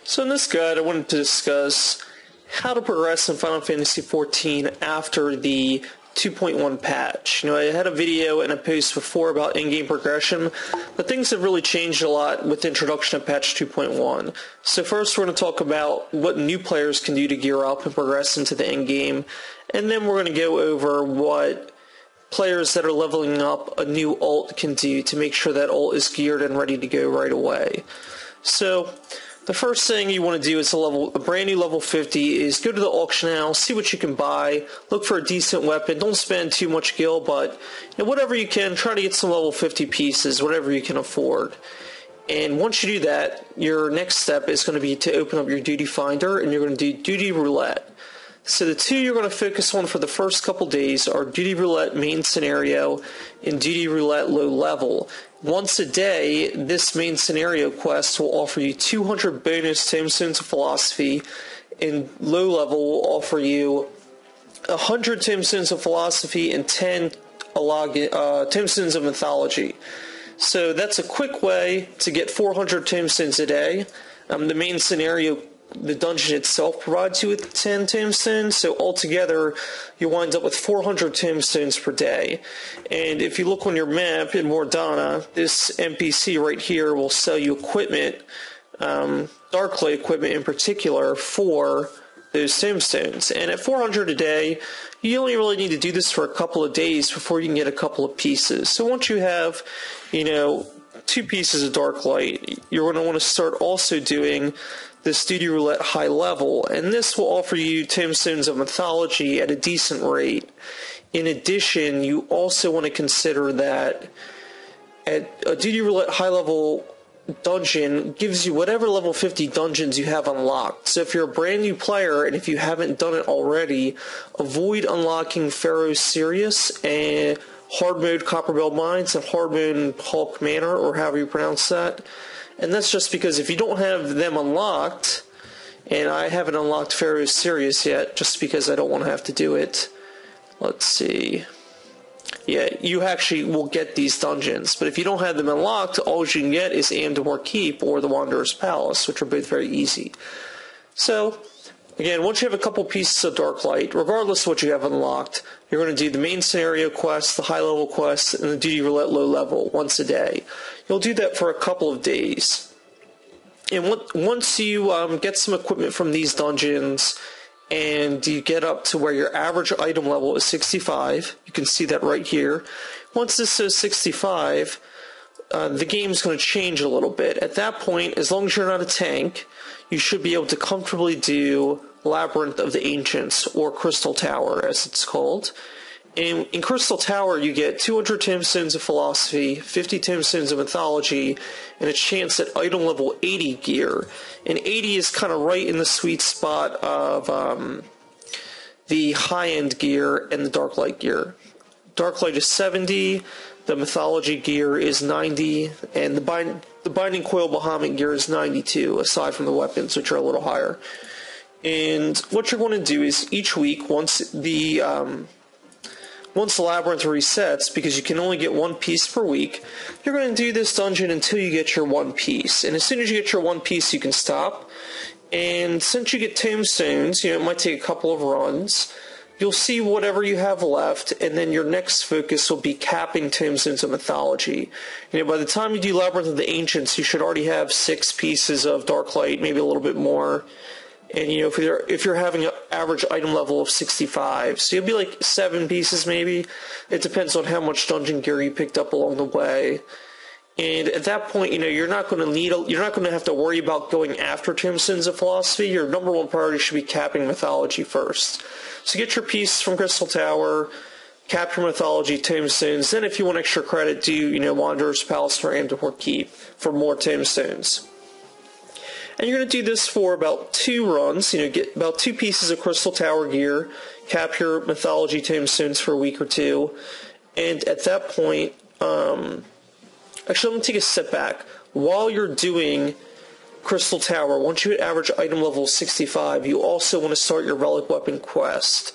So in this guide, I wanted to discuss how to progress in Final Fantasy XIV after the 2.1 patch. I had a video and a post before about in-game progression, but things have really changed a lot with the introduction of patch 2.1. So first we're going to talk about what new players can do to gear up and progress into the in-game, and then we're going to go over what players that are leveling up a new ult can do to make sure that ult is geared and ready to go right away. So the first thing you want to do is a brand new level 50 is go to the auction house, see what you can buy, look for a decent weapon, don't spend too much gil, but whatever you can, try to get some level 50 pieces, whatever you can afford. And once you do that, your next step is going to be to open up your duty finder, and you're going to do duty roulette. So the two you're going to focus on for the first couple days are duty roulette main scenario and duty roulette low level. Once a day, this main scenario quest will offer you 200 bonus tombstones of philosophy, and low level will offer you 100 tombstones of philosophy and 10 tombstones of mythology. So that's a quick way to get 400 tombstones a day. The main scenario, the dungeon itself, provides you with 10 tombstones, so altogether you wind up with 400 tombstones per day. And if you look on your map in Mordana, this NPC right here will sell you equipment, Darklight equipment in particular, for those tombstones. And at 400 a day, you only really need to do this for a couple of days before you can get a couple of pieces. So once you have, 2 pieces of Darklight, you're going to want to start also doing this duty roulette high level, and this will offer you tombstones of mythology at a decent rate. In addition, you also want to consider that at a duty roulette high level dungeon gives you whatever level 50 dungeons you have unlocked. So if you're a brand new player and if you haven't done it already, avoid unlocking Pharaoh Sirius and hard mode Copperbell Mines and hard mode Hulk Manor, or however you pronounce that. And that's just because if you don't have them unlocked, and I haven't unlocked Pharaoh Sirius yet, just because I don't want to have to do it. Let's see. Yeah, you actually will get these dungeons, but if you don't have them unlocked, all you can get is Amdamor Keep or the Wanderer's Palace, which are both very easy. So, again, once you have a couple pieces of Darklight, regardless of what you have unlocked, you're going to do the main scenario quest, the high-level quest, and the duty roulette low-level once a day. You'll do that for a couple of days. And once you get some equipment from these dungeons, and you get up to where your average item level is 65, you can see that right here. Once this is 65, the game's going to change a little bit. At that point, as long as you're not a tank, you should be able to comfortably do Labyrinth of the Ancients, or Crystal Tower as it's called. In Crystal Tower, you get 200 tombstones of philosophy, 50 tombstones of mythology, and a chance at item level 80 gear. And 80 is kind of right in the sweet spot of the high-end gear and the Darklight gear. Darklight is 70, the mythology gear is 90, and the Binding Coil Bahamut gear is 92, aside from the weapons, which are a little higher. And what you're going to do is each week, once the Labyrinth resets, because you can only get one piece per week, you're going to do this dungeon until you get your one piece. And as soon as you get your one piece, you can stop. And since you get tombstones, it might take a couple of runs, you'll see whatever you have left, and then your next focus will be capping tombstones of mythology. By the time you do Labyrinth of the Ancients, you should already have 6 pieces of Darklight, maybe a little bit more. And if you're having an average item level of 65, so you'll be like 7 pieces maybe. It depends on how much dungeon gear you picked up along the way. And at that point, you're not going to have to worry about going after tombstones of philosophy. Your number one priority should be capping mythology first. So get your piece from Crystal Tower, cap your mythology tombstones. Then, if you want extra credit, do Wanderer's Palace or Amdamor Keep for more tombstones. And you're going to do this for about 2 runs, get about 2 pieces of Crystal Tower gear, cap your mythology tombstones for a week or 2, and at that point, actually, let me take a step back. While you're doing Crystal Tower, once you hit average item level 65, you also want to start your Relic Weapon quest.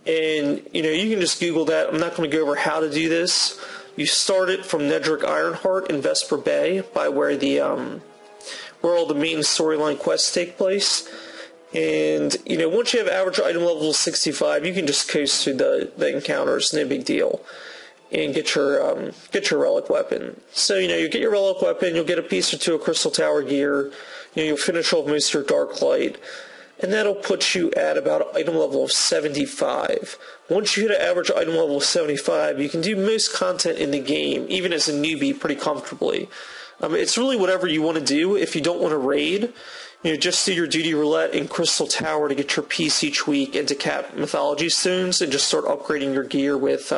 And, you can just Google that. I'm not going to go over how to do this. You start it from Nedrick Ironheart in Vesper Bay, by where where all the main storyline quests take place. And, you know, once you have average item level 65, you can just coast through the encounters, no big deal, and get your relic weapon. So, you know, you get your relic weapon, you'll get a piece or two of Crystal Tower gear, you know, you'll finish off most of your Dark Light, and that'll put you at about item level of 75. Once you hit an average item level of 75, you can do most content in the game, even as a newbie, pretty comfortably. It's really whatever you want to do. If you don't want to raid, you know, just do your duty roulette in Crystal Tower to get your piece each week and to cap mythology stones and just start upgrading your gear with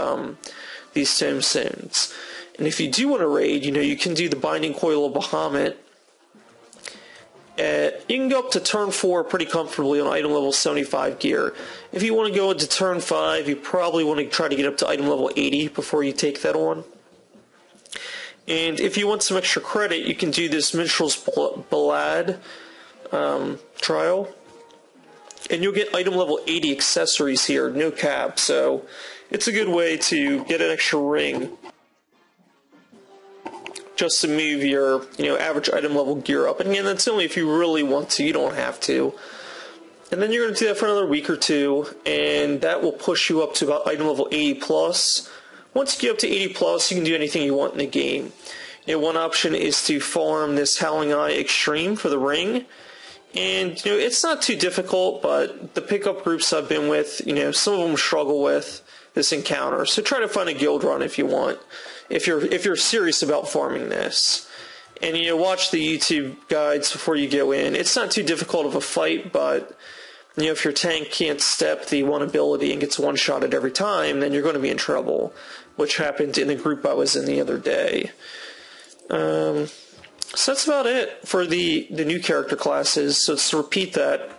these tombstones. And if you do want to raid, you know, you can do the Binding Coil of Bahamut. You can go up to turn 4 pretty comfortably on item level 75 gear. If you want to go into turn 5, you probably want to try to get up to item level 80 before you take that on. And if you want some extra credit, you can do this Minstrel's Ballad trial, and you'll get item level 80 accessories here, no cap, so it's a good way to get an extra ring just to move your, you know, average item level gear up. And again, that's only if you really want to, you don't have to. And then you're going to do that for another week or two, and that will push you up to about item level 80 plus. Once you get up to 80 plus, you can do anything you want in the game. You know, one option is to farm this Howling Eye Extreme for the ring. And, you know, it's not too difficult, but the pickup groups I've been with, you know, some of them struggle with this encounter. So try to find a guild run if you want, if you're serious about farming this. And, you know, watch the YouTube guides before you go in. It's not too difficult of a fight, but, you know, if your tank can't step the one ability and gets one-shotted every time, then you're going to be in trouble, which happened in the group I was in the other day. So that's about it for the new character classes. So let's repeat that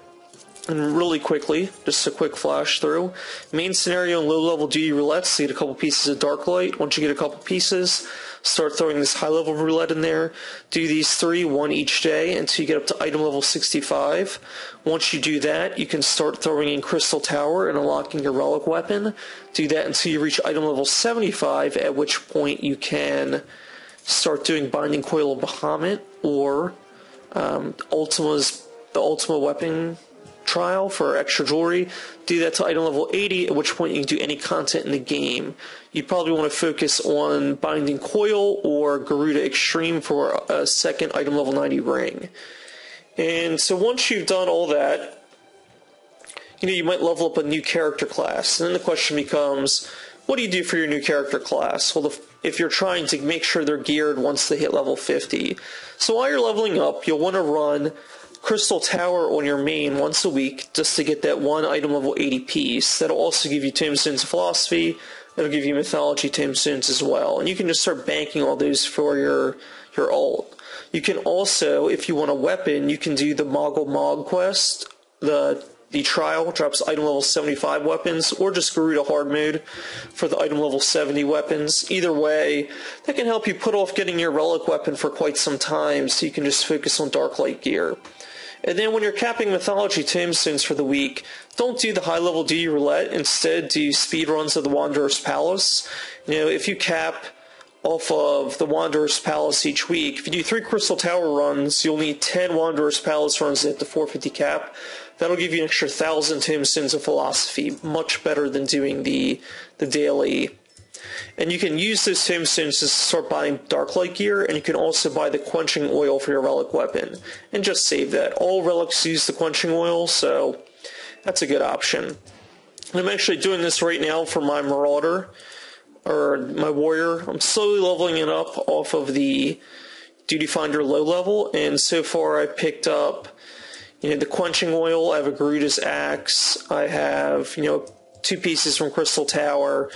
and really quickly, just a quick flash through. Main scenario and low-level duty roulettes, so you get a couple pieces of Dark Light. Once you get a couple pieces, start throwing this high-level roulette in there. Do these 3, one each day, until you get up to item level 65. Once you do that, you can start throwing in Crystal Tower and unlocking your relic weapon. Do that until you reach item level 75, at which point you can start doing Binding Coil of Bahamut or the Ultima weapon trial for extra jewelry. Do that to item level 80, at which point you can do any content in the game. You probably want to focus on Binding Coil or Garuda Extreme for a second item level 90 ring. And so once you've done all that, you know, you might level up a new character class. And then the question becomes, what do you do for your new character class? Well, if you're trying to make sure they're geared once they hit level 50. So while you're leveling up, you'll want to run Crystal Tower on your main once a week just to get that one item level 80 piece. That'll also give you Tombstones of Philosophy. That'll give you Mythology Tombstones as well. And you can just start banking all those for your ult. You can also, if you want a weapon, you can do the Moggle Mog quest, the trial, which drops item level 75 weapons, or just Garuda hard mode for the item level 70 weapons. Either way, that can help you put off getting your relic weapon for quite some time, so you can just focus on Dark Light gear. And then when you're capping Mythology Tombstones for the week, don't do the high-level duty roulette. Instead, do speed runs of the Wanderer's Palace. You know, if you cap off of the Wanderer's Palace each week, if you do 3 Crystal Tower runs, you'll need 10 Wanderer's Palace runs to hit the 450 cap. That'll give you an extra 1,000 Tombstones of Philosophy, much better than doing the daily. And you can use those Tombstones to start buying Dark Light gear, and you can also buy the Quenching Oil for your Relic weapon. And just save that. All relics use the Quenching Oil, so that's a good option. And I'm actually doing this right now for my Marauder, or my Warrior. I'm slowly leveling it up off of the Duty Finder low level, and so far I picked up, you know, the Quenching Oil. I have a Garuda's Axe. I have, you know, 2 pieces from Crystal Tower.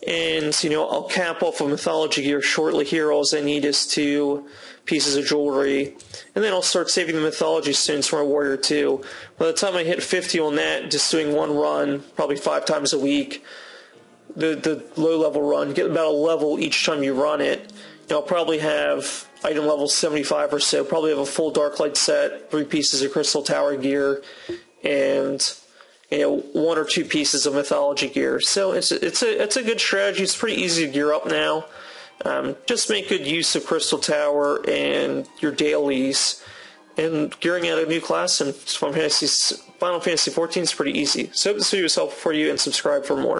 And, you know, I'll cap off of Mythology gear shortly here. All I need is 2 pieces of jewelry. And then I'll start saving the Mythology stones for my Warrior 2. By the time I hit 50 on that, just doing one run, probably 5 times a week, the low-level run, get about a level each time you run it. You know, I'll probably have item level 75 or so, probably have a full Dark Light set, 3 pieces of Crystal Tower gear, and, you know, 1 or 2 pieces of Mythology gear. So it's a good strategy. It's pretty easy to gear up now. Just make good use of Crystal Tower and your dailies, and gearing out a new class in Final Fantasy XIV is pretty easy. So hope this video was helpful for you, and subscribe for more.